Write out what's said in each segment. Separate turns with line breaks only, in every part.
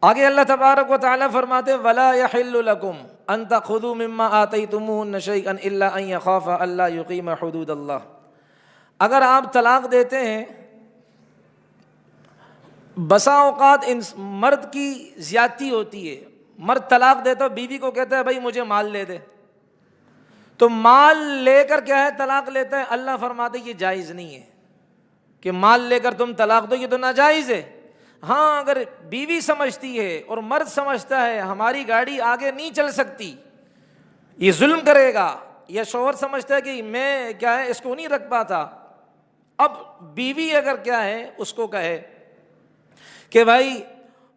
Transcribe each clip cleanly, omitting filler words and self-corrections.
آگے اللہ تبارک و تعالیٰ فرماتے ہیں وَلَا يَحِلُّ لَكُمْ أَن تَأْخُذُوا مِمَّا آتَيْتُمُوهُنَّ شَيْئًا إِلَّا أَن يَخَافَ أَلَّا يُقِيمَ حُدُودَ اللَّهِ. اگر آپ طلاق دیتے ہیں، بسا اوقات مرد کی زیادتی ہوتی ہے، مرد طلاق دیتا ہے بیوی کو کہتا ہے بھائی مجھے مال لے دے، تو مال لے کر کیا ہے طلاق لیتا ہے. اللہ فرماتے یہ جائز نہیں ہے کہ مال لے کر تم طلاق دو، یہ تو ناجائز ہے. ہاں اگر بیوی سمجھتی ہے اور مرد سمجھتا ہے ہماری گاڑی آگے نہیں چل سکتی، یہ ظلم کرے گا، یا شوہر سمجھتا ہے کہ میں کیا ہے اس کو نہیں رکھ پاتا، اب بیوی اگر کیا ہے اس کو کہے کہ بھائی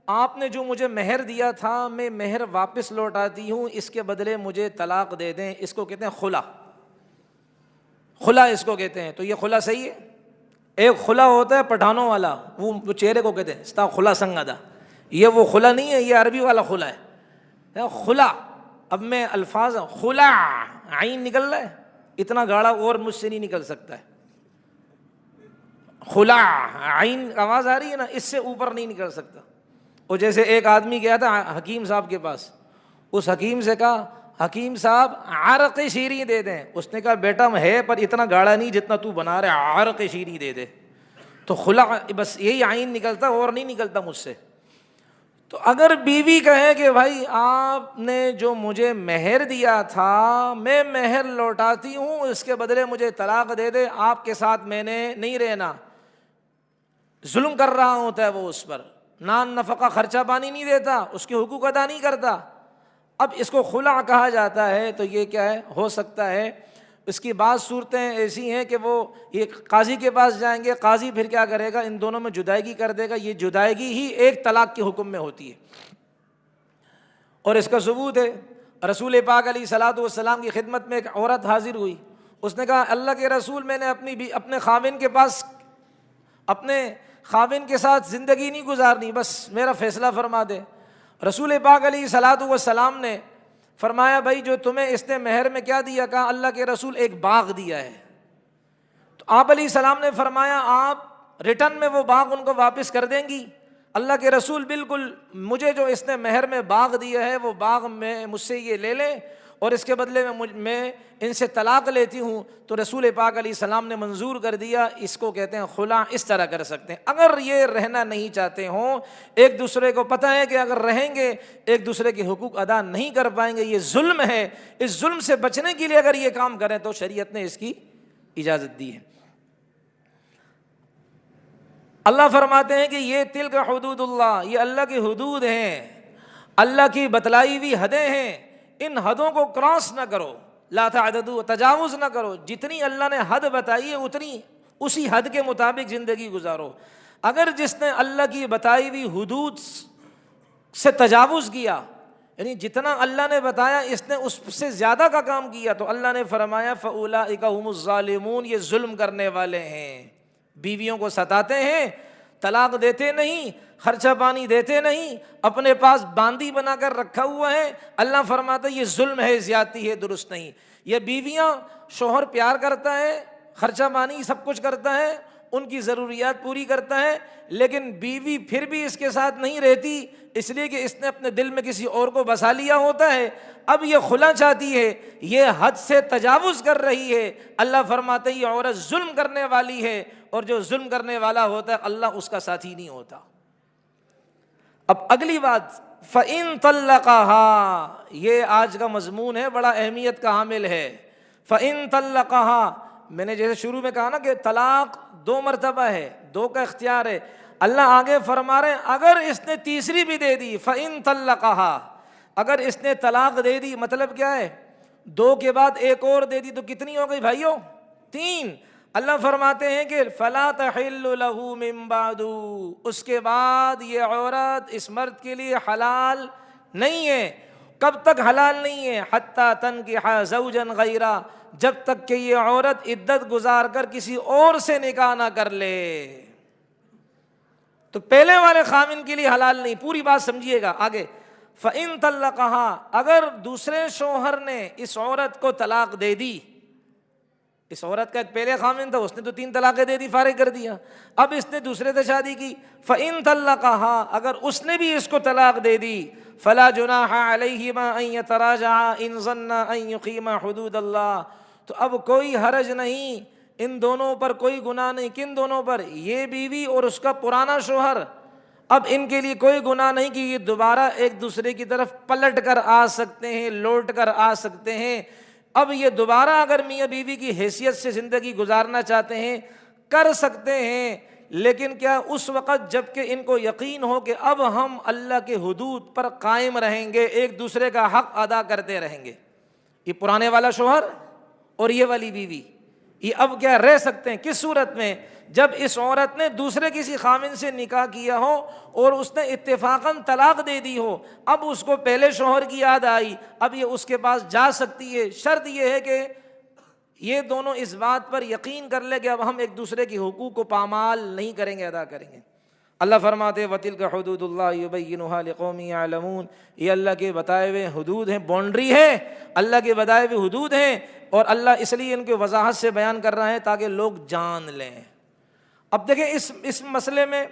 آپ نے جو مجھے مہر دیا تھا میں مہر واپس لوٹاتی ہوں، اس کے بدلے مجھے طلاق دے دیں، اس کو کہتے ہیں خلا. خلا اس کو کہتے ہیں. تو یہ خلا صحیح ہے. ایک خلا ہوتا ہے پٹھانوں والا، وہ چہرے کو کہتے ہیں ستا خلا سنگادا، یہ وہ خلا نہیں ہے، یہ عربی والا خلا ہے. خلا، اب میں الفاظ خلا عین نکل رہا ہے، اتنا گاڑا اور مجھ سے نہیں نکل سکتا ہے. خلا عین آواز آ رہی ہے نا، اس سے اوپر نہیں نکل سکتا. اور جیسے ایک آدمی گیا تھا حکیم صاحب کے پاس، اس حکیم سے کہا حکیم صاحب عرق شیریں دے دیں. اس نے کہا بیٹا ہے پر اتنا گاڑا نہیں جتنا تو بنا رہا، عرق شیریں دے دے. تو خلا بس یہی عین نکلتا اور نہیں نکلتا مجھ سے. تو اگر بیوی کہے کہ بھائی آپ نے جو مجھے مہر دیا تھا میں مہر لوٹاتی ہوں، اس کے بدلے مجھے طلاق دے دے، آپ کے ساتھ میں نے نہیں رہنا، ظلم کر رہا ہوتا ہے وہ اس پر، نان نفقہ خرچہ پانی نہیں دیتا، اس کے حقوق ادا نہیں کرتا. اب اس کو خلا کہا جاتا ہے. تو یہ کیا ہے ہو سکتا ہے اس کی بعض صورتیں ایسی ہیں کہ وہ یہ قاضی کے پاس جائیں گے، قاضی پھر کیا کرے گا ان دونوں میں جدائیگی کر دے گا. یہ جدائیگی ہی ایک طلاق کے حکم میں ہوتی ہے، اور اس کا ثبوت ہے رسول پاک علیہ الصلوۃ والسلام کی خدمت میں ایک عورت حاضر ہوئی. اس نے کہا اللہ کے رسول میں نے اپنے خاوند کے پاس اپنے خاوند کے ساتھ زندگی نہیں گزارنی، بس میرا فیصلہ فرما دے. رسول پاک علیہ الصلوۃ والسلام نے فرمایا بھائی جو تمہیں اس نے مہر میں کیا دیا؟ کہا اللہ کے رسول ایک باغ دیا ہے. تو آپ علیہ السلام نے فرمایا آپ ریٹرن میں وہ باغ ان کو واپس کر دیں گی؟ اللہ کے رسول بالکل، مجھے جو اس نے مہر میں باغ دیا ہے وہ باغ میں مجھ سے یہ لے لیں اور اس کے بدلے میں ان سے طلاق لیتی ہوں. تو رسول پاک علیہ السلام نے منظور کر دیا. اس کو کہتے ہیں خلا. اس طرح کر سکتے ہیں اگر یہ رہنا نہیں چاہتے ہوں، ایک دوسرے کو پتہ ہے کہ اگر رہیں گے ایک دوسرے کے حقوق ادا نہیں کر پائیں گے، یہ ظلم ہے. اس ظلم سے بچنے کے لیے اگر یہ کام کریں تو شریعت نے اس کی اجازت دی ہے. اللہ فرماتے ہیں کہ یہ تلک حدود اللہ، یہ اللہ کی حدود ہیں، اللہ کی بتلائی ہوئی حدیں ہیں. ان حدوں کو کراس نہ کرو، لا تعتدوا، تجاوز نہ کرو. جتنی اللہ نے حد بتائی ہے اتنی اسی حد کے مطابق زندگی گزارو. اگر جس نے اللہ کی بتائی ہوئی حدود سے تجاوز کیا، یعنی جتنا اللہ نے بتایا اس نے اس سے زیادہ کا کام کیا، تو اللہ نے فرمایا فَأُولَٰئِكَ هُمُ الظَّالِمُونَ، یہ ظلم کرنے والے ہیں. بیویوں کو ستاتے ہیں، طلاق دیتے نہیں، خرچہ پانی دیتے نہیں، اپنے پاس باندی بنا کر رکھا ہوا ہے. اللہ فرماتا ہے یہ ظلم ہے، زیادتی ہے، درست نہیں. یہ بیویاں شوہر پیار کرتا ہے، خرچہ پانی سب کچھ کرتا ہے، ان کی ضروریات پوری کرتا ہے، لیکن بیوی پھر بھی اس کے ساتھ نہیں رہتی اس لیے کہ اس نے اپنے دل میں کسی اور کو بسا لیا ہوتا ہے. اب یہ خلا چاہتی ہے، یہ حد سے تجاوز کر رہی ہے. اللہ فرماتے ہیں یہ عورت ظلم کرنے والی ہے، اور جو ظلم کرنے والا ہوتا ہے اللہ اس کا ساتھی نہیں ہوتا. اب اگلی بات فَإِن طَلَّقَهَا، یہ آج کا مضمون ہے، بڑا اہمیت کا حامل ہے. فَإِن طَلَّقَهَا، میں نے جیسے شروع میں کہا نا کہ طلاق 2 مرتبہ ہے، 2 کا اختیار ہے. اللہ آگے فرما رہے ہیں اگر اس نے تیسری بھی دے دی، فَإِن طَلَّقَهَا، اگر اس نے طلاق دے دی مطلب کیا ہے 2 کے بعد ایک اور دے دی تو کتنی ہو گئی بھائیو؟ 3. اللہ فرماتے ہیں کہ فَلَا تَحِلُّ لَهُ مِن بَعْدُ، اس کے بعد یہ عورت اس مرد کے لیے حلال نہیں ہے. کب تک حلال نہیں ہے؟ حَتَّى تَنْكِحَ زَوْجًا غَيْرَهُ، جب تک کہ یہ عورت عدت گزار کر کسی اور سے نکاح نہ کر لے. تو پہلے والے خاوند کے لیے حلال نہیں. پوری بات سمجھیے گا آگے. فَإِن طَلَّقَهَا، اگر دوسرے شوہر نے اس عورت کو طلاق دے دی، اس عورت کا ایک پہلے خامن تھا، اس نے تو 3 طلاقیں دے دی، فارغ کر دیا. اب اس نے دوسرے سے شادی کی. فَإِن طَلَّقَهَا، اگر اس نے بھی اس کو طلاق دے دی، فَلَا جُنَاحَ عَلَيْهِمَا أَن يَتَرَاجَعَا إِن ظَنَّا أَن يُقِيمَا حُدُودَ اللَّهِ، تو اب کوئی حرج نہیں ان دونوں پر، کوئی گناہ نہیں. کن دونوں پر؟ یہ بیوی اور اس کا پرانا شوہر. اب ان کے لیے کوئی گناہ نہیں کہ یہ دوبارہ ایک دوسرے کی طرف پلٹ کر آ سکتے ہیں، لوٹ کر آ سکتے ہیں. اب یہ دوبارہ اگر میاں بیوی کی حیثیت سے زندگی گزارنا چاہتے ہیں کر سکتے ہیں، لیکن کیا اس وقت جب کہ ان کو یقین ہو کہ اب ہم اللہ کے حدود پر قائم رہیں گے، ایک دوسرے کا حق ادا کرتے رہیں گے. یہ پرانے والا شوہر اور یہ والی بیوی، یہ اب کیا رہ سکتے ہیں؟ کس صورت میں؟ جب اس عورت نے دوسرے کسی خامن سے نکاح کیا ہو اور اس نے اتفاقاً طلاق دے دی ہو، اب اس کو پہلے شوہر کی یاد آئی، اب یہ اس کے پاس جا سکتی ہے. شرط یہ ہے کہ یہ دونوں اس بات پر یقین کر لے کہ اب ہم ایک دوسرے کی حقوق کو پامال نہیں کریں گے، ادا کریں گے. اللہ فرماتے وَتِلْكَ حُدُودُ اللَّهِ يُبَيِّنُهَا لِقَوْمٍ يَعْلَمُونَ، یہ اللہ کے بتائے ہوئے حدود ہیں، باؤنڈری ہے، اللہ کے بتائے ہوئے حدود ہیں، اور اللہ اس لیے ان کی وضاحت سے بیان کر رہا ہے تاکہ لوگ جان لیں. اب دیکھیں اس مسئلے میں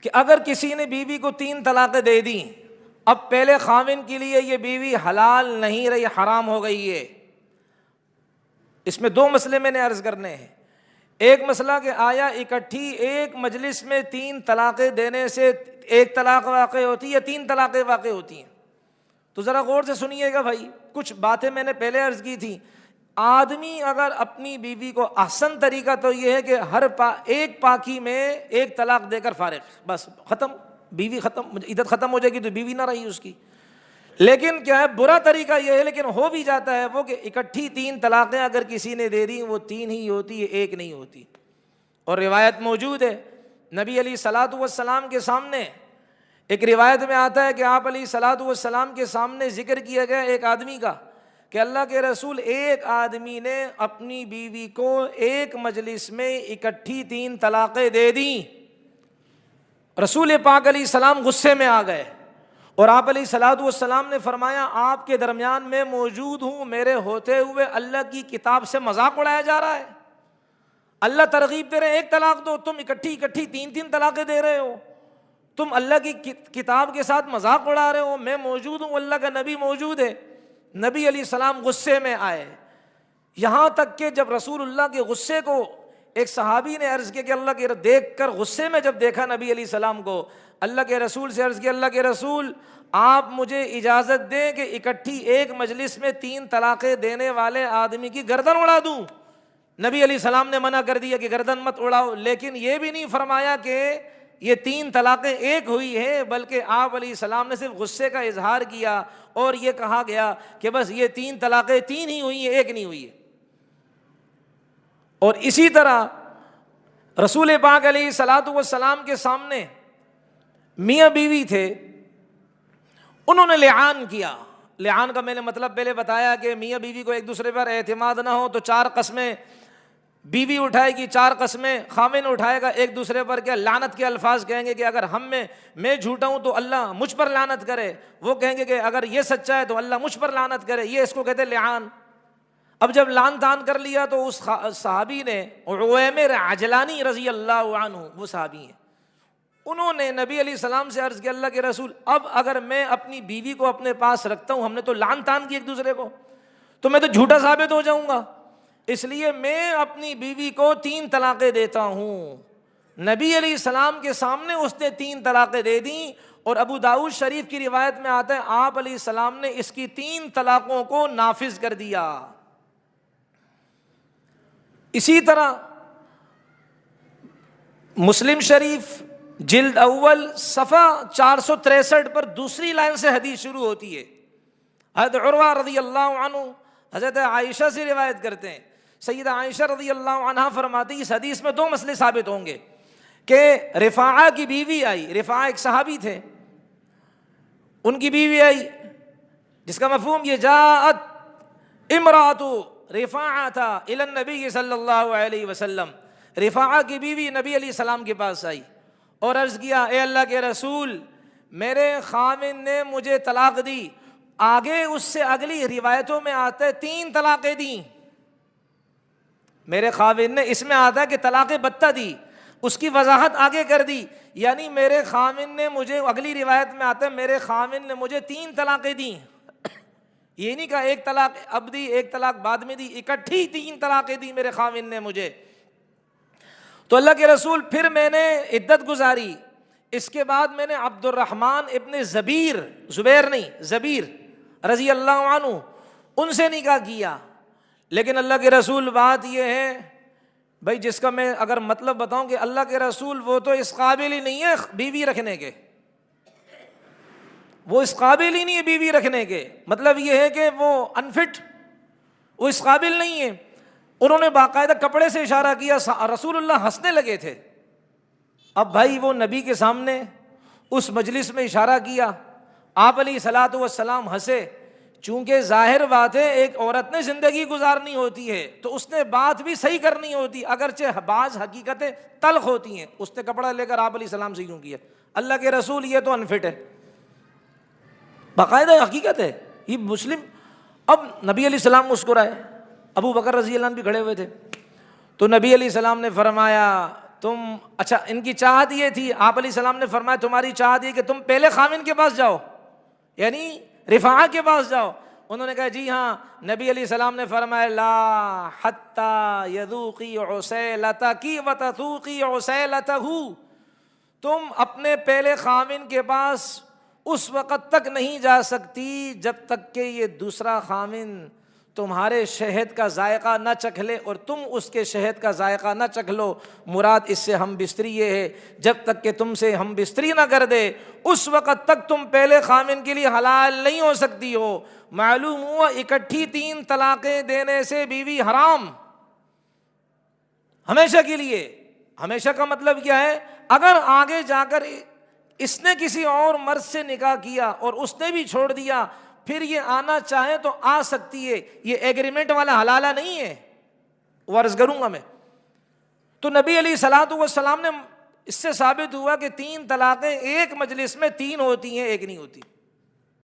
کہ اگر کسی نے بیوی کو 3 طلاقیں دے دیں، اب پہلے خاوند کے لیے یہ بیوی حلال نہیں رہی، حرام ہو گئی ہے. اس میں 2 مسئلے میں نے عرض کرنے ہیں. ایک مسئلہ کہ آیا اکٹھی ایک مجلس میں 3 طلاقیں دینے سے 1 طلاق واقع ہوتی ہے یا 3 طلاقیں واقع ہوتی ہیں؟ تو ذرا غور سے سنیے گا بھائی، کچھ باتیں میں نے پہلے عرض کی تھی. آدمی اگر اپنی بیوی کو احسن طریقہ تو یہ ہے کہ ہر ایک پاکی میں 1 طلاق دے کر فارغ، بس ختم، بیوی ختم، عدت ختم ہو جائے گی تو بیوی نہ رہی اس کی. لیکن کیا ہے برا طریقہ یہ ہے، لیکن ہو بھی جاتا ہے وہ کہ اکٹھی 3 طلاقیں اگر کسی نے دے دی وہ 3 ہی ہوتی ہے، 1 نہیں ہوتی. اور روایت موجود ہے نبی علیہ الصلوۃ والسلام کے سامنے، ایک روایت میں آتا ہے کہ آپ علیہ الصلوۃ والسلام کے سامنے ذکر کیا گیا ایک آدمی کا کہ اللہ کے رسول، ایک آدمی نے اپنی بیوی کو ایک مجلس میں اکٹھی 3 طلاقیں دے دیں. رسول پاک علیہ السلام غصے میں آ گئے اور آپ علیہ الصلوۃ والسلام نے فرمایا آپ کے درمیان میں موجود ہوں، میرے ہوتے ہوئے اللہ کی کتاب سے مذاق اڑایا جا رہا ہے. اللہ ترغیب دے رہے 1 طلاق دو، تم اکٹھی 3 طلاقیں دے رہے ہو. تم اللہ کی کتاب کے ساتھ مذاق اڑا رہے ہو، میں موجود ہوں، اللہ کا نبی موجود ہے. نبی علیہ السلام غصے میں آئے، یہاں تک کہ جب رسول اللہ کے غصے کو ایک صحابی نے عرض کیا کہ اللہ کے دیکھ کر غصے میں جب دیکھا نبی علیہ السلام کو، اللہ کے رسول سے عرض کیا اللہ کے رسول آپ مجھے اجازت دیں کہ اکٹھی ایک مجلس میں 3 طلاقیں دینے والے آدمی کی گردن اڑا دوں. نبی علیہ السلام نے منع کر دیا کہ گردن مت اڑاؤ، لیکن یہ بھی نہیں فرمایا کہ یہ 3 طلاقیں ایک ہوئی ہیں، بلکہ آپ علیہ السلام نے صرف غصے کا اظہار کیا اور یہ کہا گیا کہ بس یہ 3 طلاقیں 3 ہی ہوئی ہیں، 1 نہیں ہوئی ہے. اور اسی طرح رسول پاک علیہ الصلوۃ والسلام کے سامنے میاں بیوی تھے، انہوں نے لعان کیا. لعان کا میں نے مطلب پہلے بتایا کہ میاں بیوی کو ایک دوسرے پر اعتماد نہ ہو تو 4 قسمیں بیوی اٹھائے گی، 4 قسمیں خاوند اٹھائے گا، ایک دوسرے پر کیا لعنت کے الفاظ کہیں گے کہ اگر میں جھوٹا ہوں تو اللہ مجھ پر لعنت کرے، وہ کہیں گے کہ اگر یہ سچا ہے تو اللہ مجھ پر لعنت کرے. یہ اس کو کہتے ہیں لعان. اب جب لعن تان کر لیا تو اس صحابی نے عویمر عجلانی رضی اللہ عنہ، وہ صحابی ہیں، انہوں نے نبی علیہ السلام سے عرض کیا اللہ کے رسول اب اگر میں اپنی بیوی کو اپنے پاس رکھتا ہوں، ہم نے تو لعن تان کی ایک دوسرے کو، تو میں تو جھوٹا ثابت ہو جاؤں گا، اس لیے میں اپنی بیوی کو 3 طلاقیں دیتا ہوں. نبی علیہ السلام کے سامنے اس نے 3 طلاقیں دے دیں. اور ابو داؤد شریف کی روایت میں آتا ہے آپ علیہ السلام نے اس کی 3 طلاقوں کو نافذ کر دیا. اسی طرح مسلم شریف جلد اول صفحہ 463 پر دوسری لائن سے حدیث شروع ہوتی ہے. حضرت عروہ رضی اللہ عنہ حضرت عائشہ سے روایت کرتے ہیں، سیدہ عائشہ رضی اللہ عنہا فرماتی اس حدیث میں 2 مسئلے ثابت ہوں گے کہ رفاعہ کی بیوی آئی، رفاعہ ایک صحابی تھے، ان کی بیوی آئی جس کا مفہوم یہ جاءت امرأۃ رفاعہ الی النبی صلی اللہ علیہ وسلم، رفاعہ کی بیوی نبی علیہ السلام کے پاس آئی اور عرض کیا اے اللہ کے رسول میرے خاوند نے مجھے طلاق دی. آگے اس سے اگلی روایتوں میں آتا ہے 3 طلاقیں دیں. میرے خاوند نے، اس میں آتا ہے کہ طلاق بتہ دی، اس کی وضاحت آگے کر دی، یعنی میرے خاوند نے مجھے، اگلی روایت میں آتا ہے میرے خاوند نے مجھے 3 طلاقیں دیں. یہ نہیں کہا ایک طلاق اب دی ایک طلاق بعد میں دی، اکٹھی 3 طلاقیں دی میرے خاوند نے مجھے. تو اللہ کے رسول پھر میں نے عدت گزاری. اس کے بعد میں نے عبد الرحمن ابن زبیر، زبیر نہیں زبیر رضی اللہ عنہ، ان سے نکاح کیا. لیکن اللہ کے رسول بات یہ ہے بھائی، جس کا میں اگر مطلب بتاؤں کہ اللہ کے رسول وہ تو اس قابل ہی نہیں ہے بیوی رکھنے کے، وہ اس قابل ہی نہیں ہے بیوی رکھنے کے. مطلب یہ ہے کہ وہ انفٹ، وہ اس قابل نہیں ہے. انہوں نے باقاعدہ کپڑے سے اشارہ کیا، رسول اللہ ہنسنے لگے تھے. اب بھائی وہ نبی کے سامنے اس مجلس میں اشارہ کیا، آپ علیہ الصلوۃ والسلام ہنسے. چونکہ ظاہر بات ہے ایک عورت نے زندگی گزارنی ہوتی ہے تو اس نے بات بھی صحیح کرنی ہوتی، اگرچہ بعض حقیقتیں تلخ ہوتی ہیں. اس نے کپڑا لے کر آپ علیہ السلام سے کیوں کیا؟ اللہ کے رسول یہ تو انفٹ ہے، باقاعدہ حقیقت ہے یہ مسلم. اب نبی علیہ السلام مسکرائے، ابو بکر رضی اللہ عنہ بھی کھڑے ہوئے تھے. تو نبی علیہ السلام نے فرمایا تم، اچھا ان کی چاہت یہ تھی، آپ علیہ السلام نے فرمایا تمہاری چاہت یہ کہ تم پہلے خاوند کے پاس جاؤ، یعنی رفاعہ کے پاس جاؤ. انہوں نے کہا جی ہاں. نبی علیہ السلام نے فرمایا لا حتی یذوقی عسیلتک وتذوقی عسیلتہ، تم اپنے پہلے خاوند کے پاس اس وقت تک نہیں جا سکتی جب تک کہ یہ دوسرا خاوند تمہارے شہد کا ذائقہ نہ چکھ لے اور تم اس کے شہد کا ذائقہ نہ چکھ لو. مراد اس سے ہم بستری یہ ہے، جب تک کہ تم سے ہم بستری نہ کر دے اس وقت تک تم پہلے خاوند کے لیے حلال نہیں ہو سکتی ہو. معلوم ہوا اکٹھی 3 طلاقیں دینے سے بیوی حرام ہمیشہ کے لیے. ہمیشہ کا مطلب کیا ہے؟ اگر آگے جا کر اس نے کسی اور مرد سے نکاح کیا اور اس نے بھی چھوڑ دیا، پھر یہ آنا چاہے تو آ سکتی ہے. یہ ایگریمنٹ والا حلالہ نہیں ہے، عرض کروں گا میں. تو نبی علیہ الصلوۃ والسلام نے، اس سے ثابت ہوا کہ 3 طلاقیں ایک مجلس میں 3 ہوتی ہیں، ایک نہیں ہوتی.